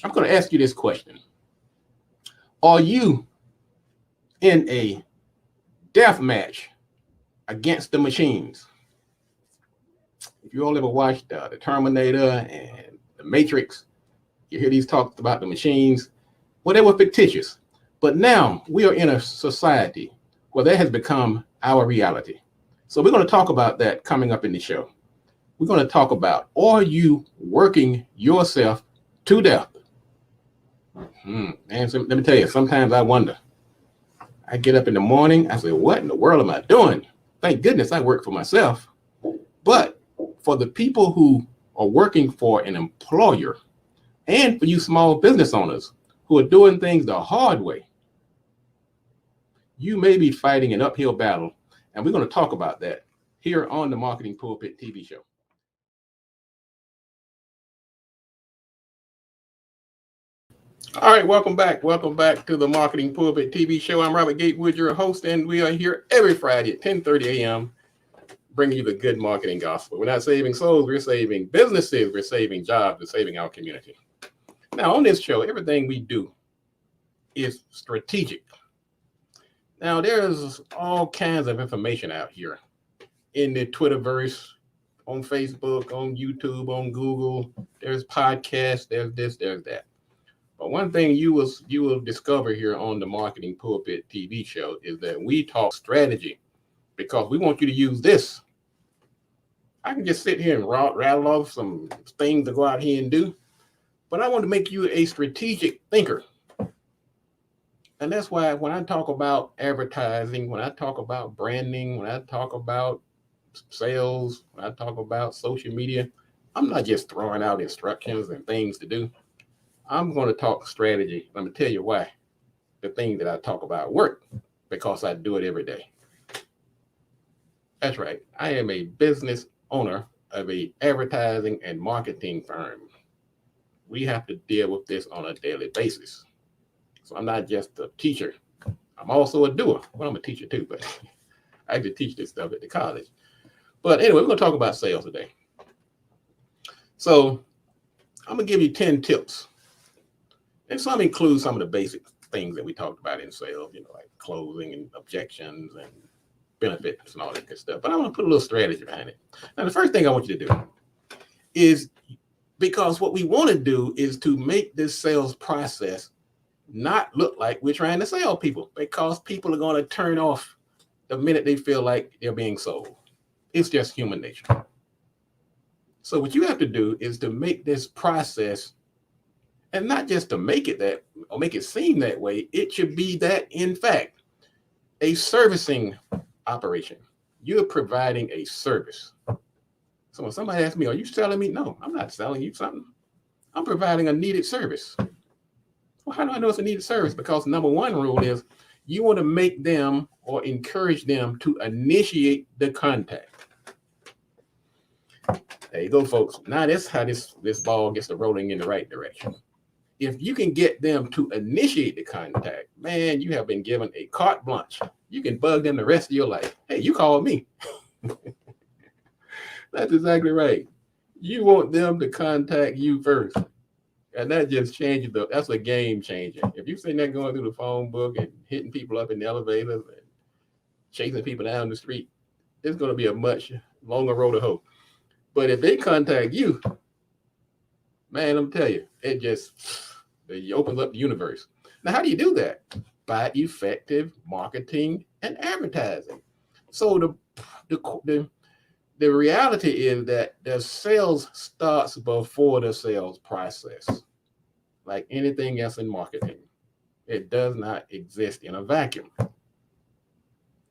I'm going to ask you this question. Are you in a death match against the machines? If you all ever watched the Terminator and the Matrix, you hear these talks about the machines. Well, they were fictitious. But now we are in a society where that has become our reality. So we're going to talk about that coming up in the show. We're going to talk about, are you working yourself to death? Man, so let me tell you, sometimes I wonder. I get up in the morning, I say, what in the world am I doing? Thank goodness I work for myself. But for the people who are working for an employer, and for you small business owners who are doing things the hard way, you may be fighting an uphill battle. And we're going to talk about that here on the Marketing Pulpit TV show. All right, welcome back. Welcome back to the Marketing Pulpit TV show. I'm Robert Gatewood, your host, and we are here every Friday at 10:30 a.m. bringing you the good marketing gospel. We're not saving souls, we're saving businesses, we're saving jobs, we're saving our community. Now, on this show, everything we do is strategic. Now, there's all kinds of information out here in the Twitterverse, on Facebook, on YouTube, on Google. There's podcasts, there's this, there's that. But one thing you will discover here on the Marketing Pulpit TV show is that we talk strategy because we want you to use this. I can just sit here and rattle off some things to go out here and do, but I want to make you a strategic thinker. And that's why when I talk about advertising, when I talk about branding, when I talk about sales, when I talk about social media, I'm not just throwing out instructions and things to do. I'm going to talk strategy. Let me tell you why. The thing that I talk about work, because I do it every day. That's right. I am a business owner of a advertising and marketing firm. we have to deal with this on a daily basis. So I'm not just a teacher. I'm also a doer. Well, I'm a teacher too, but I actually teach this stuff at the college. But anyway, we're going to talk about sales today. So I'm going to give you 10 tips. And some include some of the basic things that we talked about in sales, like closing and objections and benefits and all that good stuff. But I want to put a little strategy behind it. Now, the first thing I want you to do is, because what we want to do is to make this sales process not look like we're trying to sell people, because people are going to turn off the minute they feel like they're being sold. It's just human nature. So what you have to do is to make this process, and not just to make it that or make it seem that way, it should be that, in fact, a servicing operation. You're providing a service. So when somebody asks me, are you selling me? No, I'm not selling you something. I'm providing a needed service. Well, how do I know it's a needed service? Because number one rule is you want to make them or encourage them to initiate the contact. There you go, folks. Now that's how this ball gets to rolling in the right direction. If you can get them to initiate the contact, man, you have been given a carte blanche. You can bug them the rest of your life. Hey, you called me. That's exactly right. You want them to contact you first. And that just changes that's a game changer. If you're sitting there going through the phone book and hitting people up in the elevators and chasing people down the street, it's going to be a much longer road to hoe. But if they contact you, man, I'm telling you, it opens up the universe. Now, how do you do that? By effective marketing and advertising. So the reality is that the sales starts before the sales process. Like anything else in marketing, it does not exist in a vacuum.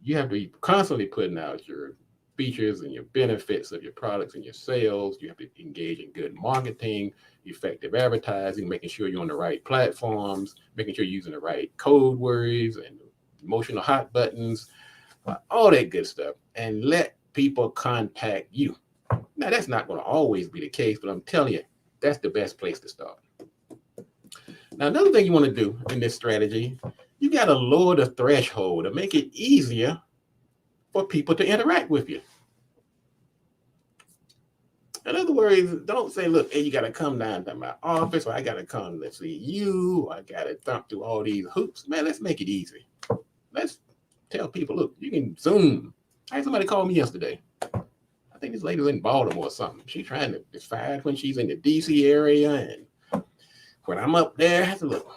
You have to be constantly putting out your features and your benefits of your products and your sales. You have to engage in good marketing, effective advertising, making sure you're on the right platforms, making sure you're using the right code words and emotional hot buttons, all that good stuff, and let people contact you. Now, that's not going to always be the case, but I'm telling you, that's the best place to start. Now, another thing you want to do in this strategy, you got to lower the threshold to make it easier for people to interact with you. In other words, don't say, look, hey, you got to come down to my office, or I got to come to see you, or I got to thump through all these hoops. Man, let's make it easy. Let's tell people, look, you can Zoom. I had somebody call me yesterday. I think this lady's in Baltimore or something. She's trying to decide when she's in the DC area. And when I'm up there, I have to look,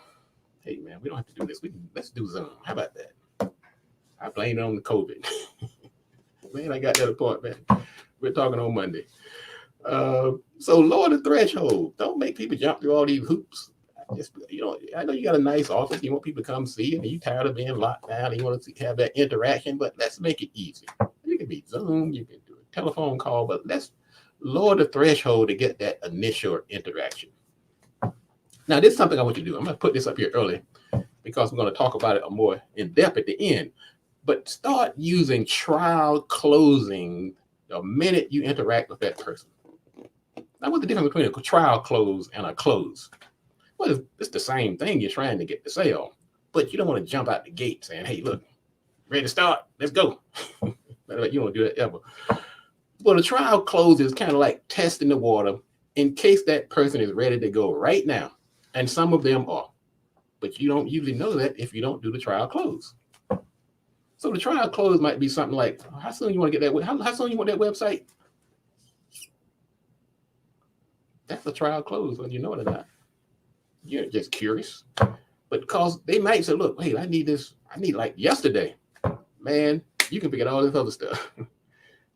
hey, man, we don't have to do this. Let's do Zoom. How about that? I blame it on the COVID. Man, I got that appointment. We're talking on Monday. So lower the threshold. Don't make people jump through all these hoops. I know you got a nice office. You want people to come see, and you're tired of being locked down. And you want to have that interaction, but let's make it easy. You can be Zoom, you can do a telephone call, but let's lower the threshold to get that initial interaction. Now, this is something I want you to do. I'm going to put this up here early because we're going to talk about it more in depth at the end. But start using trial closing the minute you interact with that person. Now, what's the difference between a trial close and a close? Well, it's the same thing. You're trying to get the sale, but you don't want to jump out the gate saying, hey, look, ready to start? Let's go. You don't do that ever. Well, the trial close is kind of like testing the water in case that person is ready to go right now. And some of them are, but you don't usually know that if you don't do the trial close. So the trial close might be something like, how soon you want to get that? How soon you want that website? That's a trial close, whether you know it or not. You're just curious. But because they might say, look, hey, I need this. I need like yesterday. Man, you can forget all this other stuff.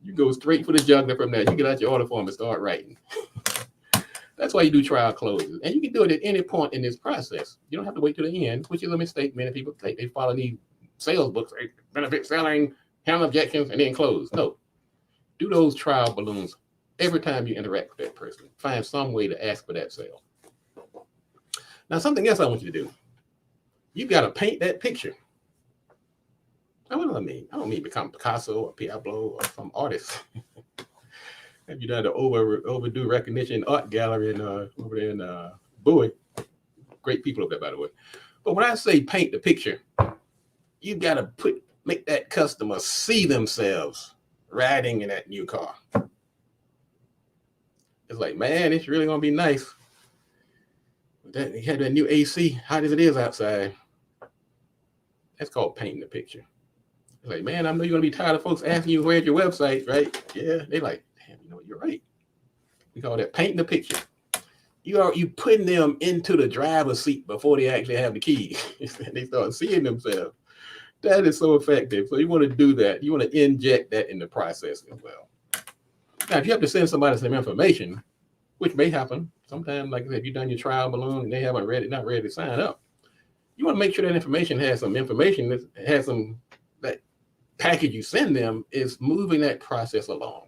You go straight for the jugular from there. You get out your order form and start writing. That's why you do trial closes. And you can do it at any point in this process. You don't have to wait till the end, which is a mistake many people take. They follow these sales books, like benefit selling, handle objections, and then close. No. Do those trial balloons every time you interact with that person. Find some way to ask for that sale. Now, something else I want you to do. You got to paint that picture. Now, what do I mean? I don't mean become Picasso or Pablo or some artist. Have you done the overdue recognition art gallery over there in Boy, great people up there, by the way. But when I say paint the picture, you got to make that customer see themselves riding in that new car. It's like, man, it's really going to be nice. You had that new AC, hot as it is outside. That's called painting the picture. It's like, man, I know you're going to be tired of folks asking you where's your website, right? Yeah, they like, damn, you're right. We call that painting the picture. You putting them into the driver's seat before they actually have the key. They start seeing themselves. That is so effective. So you want to do that. You want to inject that in the process as well. Now, if you have to send somebody some information, which may happen sometimes, like I said, if you've done your trial balloon and they haven't not ready to sign up, you want to make sure that information has some information that has some, that package you send them is moving that process along.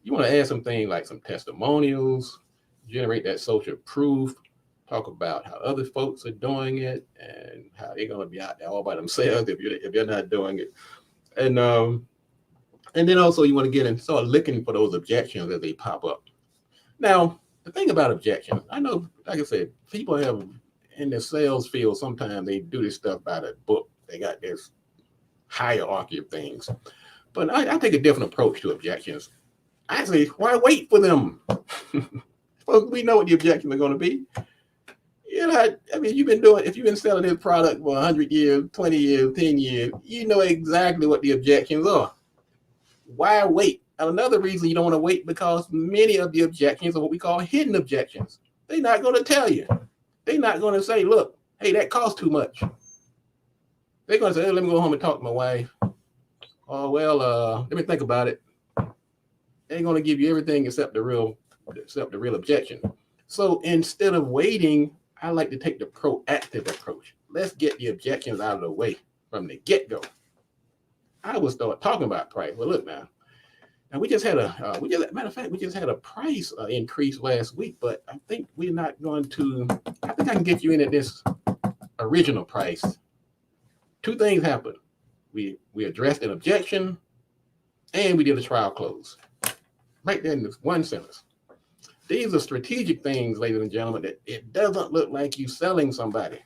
You want to add some things like some testimonials, generate that social proof, talk about how other folks are doing it and how they're going to be out there all by themselves if you're not doing it. And then also you want to get and start looking for those objections as they pop up. Now, the thing about objections, I know, like I said, people have in the sales field, sometimes they do this stuff by the book. They got this hierarchy of things. But I take a different approach to objections. I say, why wait for them? Folks, we know what the objections are going to be. I mean, if you've been selling this product for 100 years, 20 years, 10 years, you know exactly what the objections are. Why wait? And another reason you don't want to wait, because many of the objections are what we call hidden objections. They're not going to tell you. They're not going to say, look, hey, that costs too much. They're going to say, hey, let me go home and talk to my wife. Oh, well, let me think about it. They're going to give you everything except the real objection. So instead of waiting, I like to take the proactive approach. Let's get the objections out of the way from the get-go. I will start talking about price. Well, look now. Now we just had matter of fact, we just had a price increase last week, but I think we're not going to. I think I can get you in at this original price. Two things happened. We addressed an objection, and we did a trial close. Right there in this one sentence. These are strategic things, ladies and gentlemen, that it doesn't look like you selling somebody.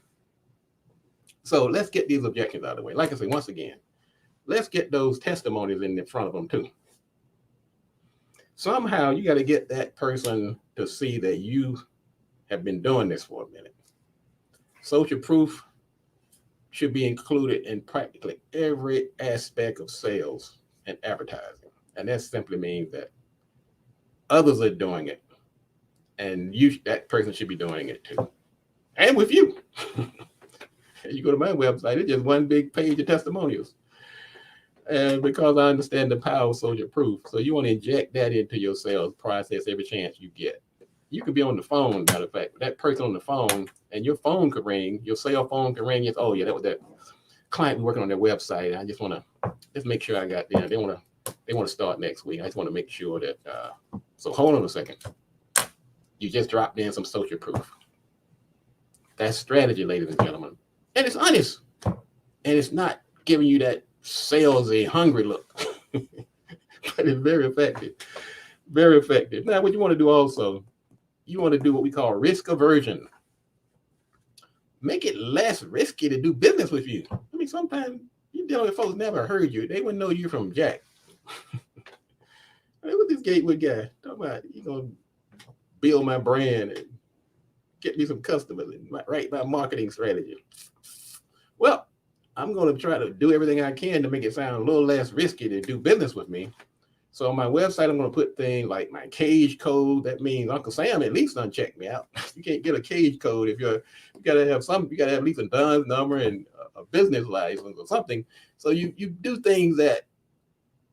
So let's get these objections out of the way. Like I say, once again, let's get those testimonies in the front of them too. Somehow you got to get that person to see that you have been doing this for a minute. Social proof should be included in practically every aspect of sales and advertising. And that simply means that others are doing it, and that person should be doing it too. And with you. You go to my website, it's just one big page of testimonials. And because I understand the power of social proof, so you want to inject that into your sales process every chance you get. You could be on the phone, matter of fact, that person on the phone, and your phone could ring, your cell phone could ring. It's, oh yeah, that was that client working on their website. I just want to just make sure I got them. They want to start next week. I just want to make sure that. So hold on a second. You just dropped in some social proof. That's strategy, ladies and gentlemen, and it's honest, and it's not giving you that salesy, hungry look, but it's very effective. Very effective. Now, what you want to do also, you want to do what we call risk aversion. Make it less risky to do business with you. I mean, sometimes you're dealing with folks never heard you. They wouldn't know you from Jack. What this Gatewood guy talking about? You gonna build my brand and get me some customers and write my marketing strategy. Well, I'm going to try to do everything I can to make it sound a little less risky to do business with me. So on my website, I'm going to put things like my cage code. That means Uncle Sam at least done check me out. You can't get a cage code if you got to have at least a DUNS number and a business license or something. So you do things that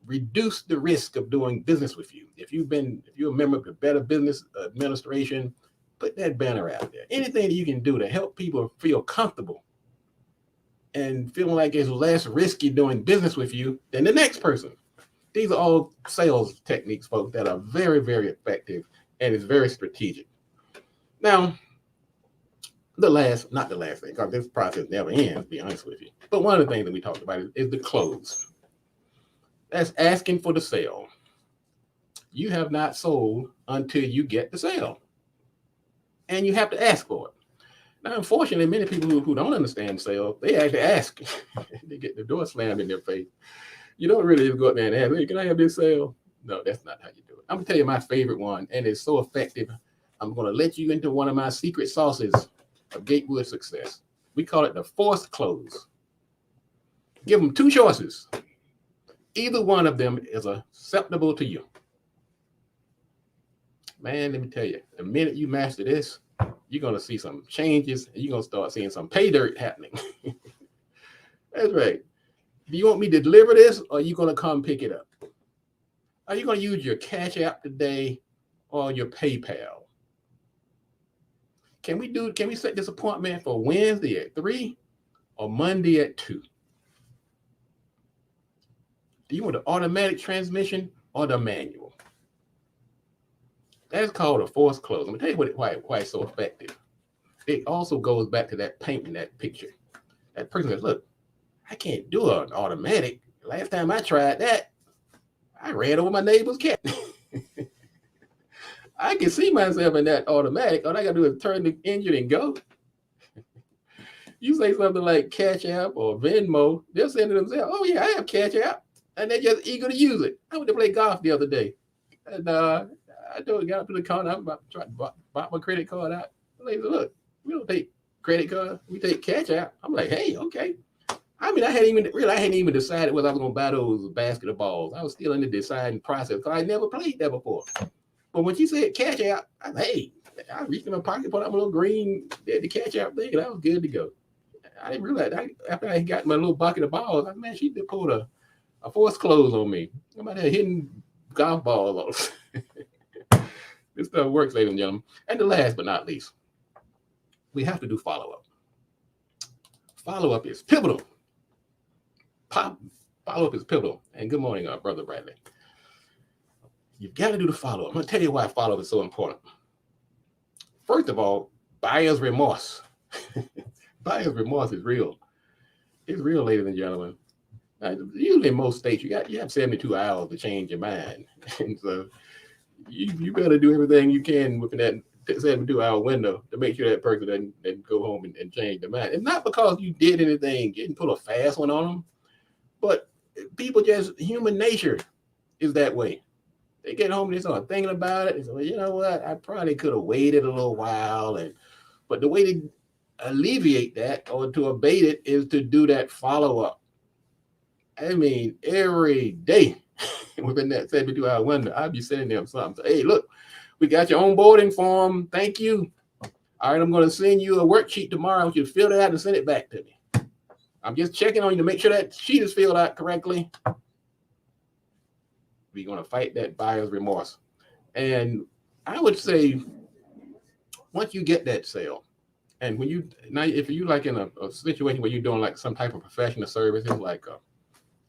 reduce the risk of doing business with you. If you're a member of the Better Business Administration, put that banner out there. Anything that you can do to help people feel comfortable and feeling like it's less risky doing business with you than the next person. These are all sales techniques, folks, that are very, very effective, and it's very strategic. Now, not the last thing, because this process never ends, to be honest with you. But one of the things that we talked about is the close. That's asking for the sale. You have not sold until you get the sale. and you have to ask for it. Now, unfortunately, many people who don't understand sales, they actually ask. They get the door slammed in their face. You don't really just go up there and ask, hey, can I have this sale? No, that's not how you do it. I'm going to tell you my favorite one, and it's so effective. I'm going to let you into one of my secret sauces of Gatewood success. We call it the forced close. Give them two choices. Either one of them is acceptable to you. Man, let me tell you, the minute you master this, you're going to see some changes, and you're going to start seeing some pay dirt happening. That's right. Do you want me to deliver this, or are you going to come pick it up? Are you going to use your Cash App today or your PayPal? Can we set this appointment for Wednesday at 3 or Monday at 2? Do you want the automatic transmission or the manual? That's called a forced close. I'm going to tell you why it's so effective. It also goes back to that painting that picture. That person says, look, I can't do an automatic. Last time I tried that, I ran over my neighbor's cat. I can see myself in that automatic. All I got to do is turn the engine and go. You say something like Cash App or Venmo, they'll say to themselves, oh, yeah, I have Cash App. And they're just eager to use it. I went to play golf the other day. And I got up to the counter. I'm about to try to buy my credit card out. The lady said, look, we don't take credit cards. We take Cash App. I'm like, hey, okay. I mean, I hadn't even decided whether I was going to buy those basketballs. I was still in the deciding process because I never played that before. But when she said Cash App, I reached in my pocket, put out my little green, the Cash App thing, and I was good to go. I didn't realize, after I got my little bucket of balls, man, she did pull a forced close on me. I'm out there hitting golf balls on. This stuff works, ladies and gentlemen. And the last but not least, we have to do follow-up. Follow-up is pivotal. Follow-up is pivotal. And good morning, Brother Bradley. You've got to do the follow-up. I'm going to tell you why follow-up is so important. First of all, buyer's remorse. Buyer's remorse is real. It's real, ladies and gentlemen. Usually in most states, you have 72 hours to change your mind. And so you better do everything you can within that 72-hour window to make sure that person doesn't go home and change their mind. It's not because you did anything, didn't pull a fast one on them, but people just, human nature is that way. They get home and they start thinking about it. And say, well, you know what? I probably could have waited a little while. But the way to alleviate that or to abate it is to do that follow-up. I mean, every day within that 72-hour window, I'll be sending them something. So, hey, look, we got your onboarding form. Thank you. All right, I'm going to send you a worksheet tomorrow. I want you to fill it out and send it back to me. I'm just checking on you to make sure that sheet is filled out correctly. We're going to fight that buyer's remorse. And I would say, once you get that sale, and if you like in a situation where you're doing like some type of professional services, like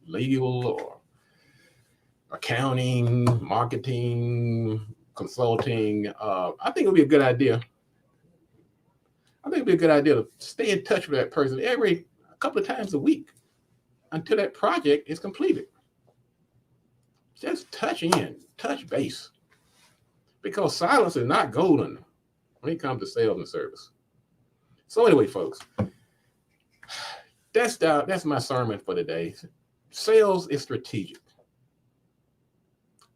legal or accounting, marketing, consulting, I think it would be a good idea. To stay in touch with that person a couple of times a week until that project is completed. Just touch base. Because silence is not golden when it comes to sales and service. So anyway, folks, that's my sermon for today. Sales is strategic.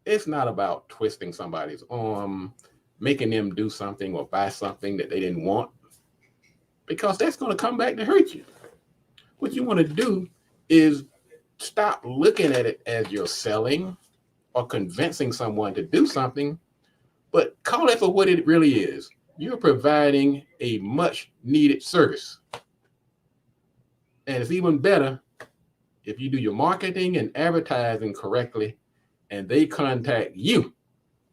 It's not about twisting somebody's arm, making them do something or buy something that they didn't want, because that's going to come back to hurt you. What you want to do is stop looking at it as you're selling or convincing someone to do something, but call it for what it really is. You're providing a much needed service. And it's even better if you do your marketing and advertising correctly and they contact you,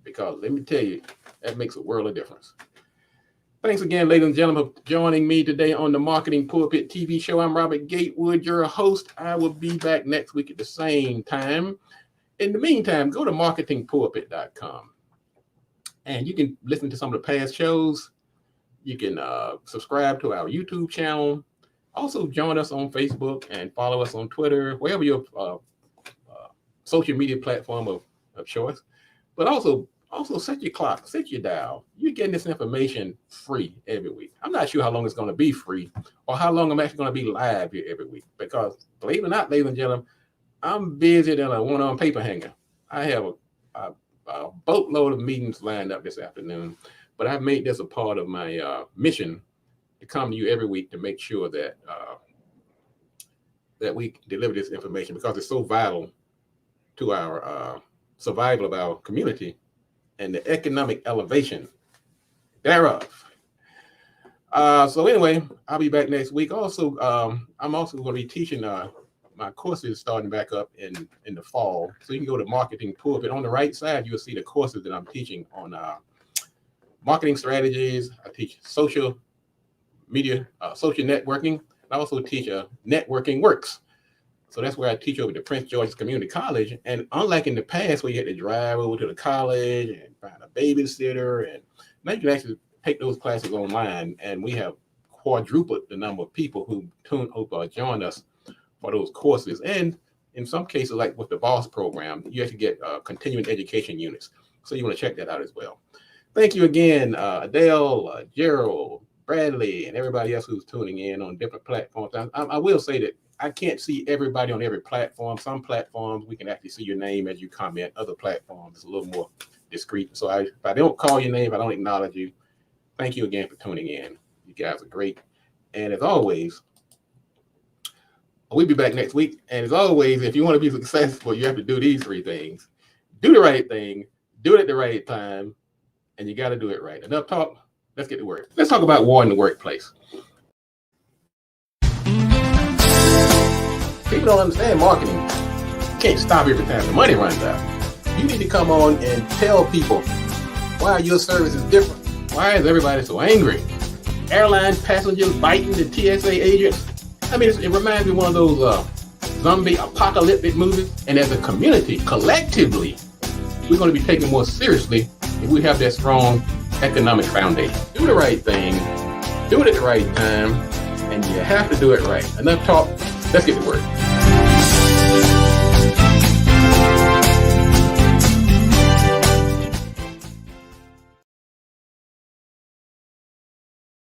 because let me tell you, that makes a world of difference. Thanks again, ladies and gentlemen, for joining me today on the Marketing Pulpit TV show. I'm Robert Gatewood, your host. I will be back next week at the same time. In the meantime, go to marketingpulpit.com and you can listen to some of the past shows. You can subscribe to our YouTube channel. Also join us on Facebook and follow us on Twitter, wherever your social media platform of choice. But also Also, set your clock, set your dial. You're getting this information free every week. I'm not sure how long it's going to be free or how long I'm actually going to be live here every week because, believe it or not, ladies and gentlemen, I'm busier than a one-on paper hanger. I have a boatload of meetings lined up this afternoon, but I've made this a part of my mission to come to you every week to make sure that that we deliver this information because it's so vital to our survival of our community and the economic elevation thereof. So anyway, I'll be back next week. Also, I'm also going to be teaching my courses starting back up in the fall. So you can go to Marketing Pulpit. On the right side, you'll see the courses that I'm teaching on marketing strategies. I teach social media, social networking. I also teach networking works. So that's where I teach over at Prince George's Community College. And unlike in the past where you had to drive over to the college and find a babysitter, and now you can actually take those classes online. And we have quadrupled the number of people who join us for those courses. And in some cases, like with the BOSS program, you have to get continuing education units. So you want to check that out as well. Thank you again, Adele, Gerald, Bradley, and everybody else who's tuning in on different platforms. I will say that I can't see everybody on every platform. Some platforms, we can actually see your name as you comment. Other platforms, it's a little more discreet. So if I don't call your name, I don't acknowledge you. Thank you again for tuning in. You guys are great. And as always, we'll be back next week. And as always, if you want to be successful, you have to do these three things. Do the right thing, do it at the right time, and you got to do it right. Enough talk. Let's get to work. Let's talk about war in the workplace. People don't understand marketing. You can't stop every time the money runs out. You need to come on and tell people why your service is different. Why is everybody so angry? Airline passengers biting the TSA agents. I mean, it reminds me of one of those zombie apocalyptic movies. And as a community, collectively, we're going to be taken more seriously if we have that strong economic foundation. Do the right thing, do it at the right time, and you have to do it right. Enough talk. Let's get to work.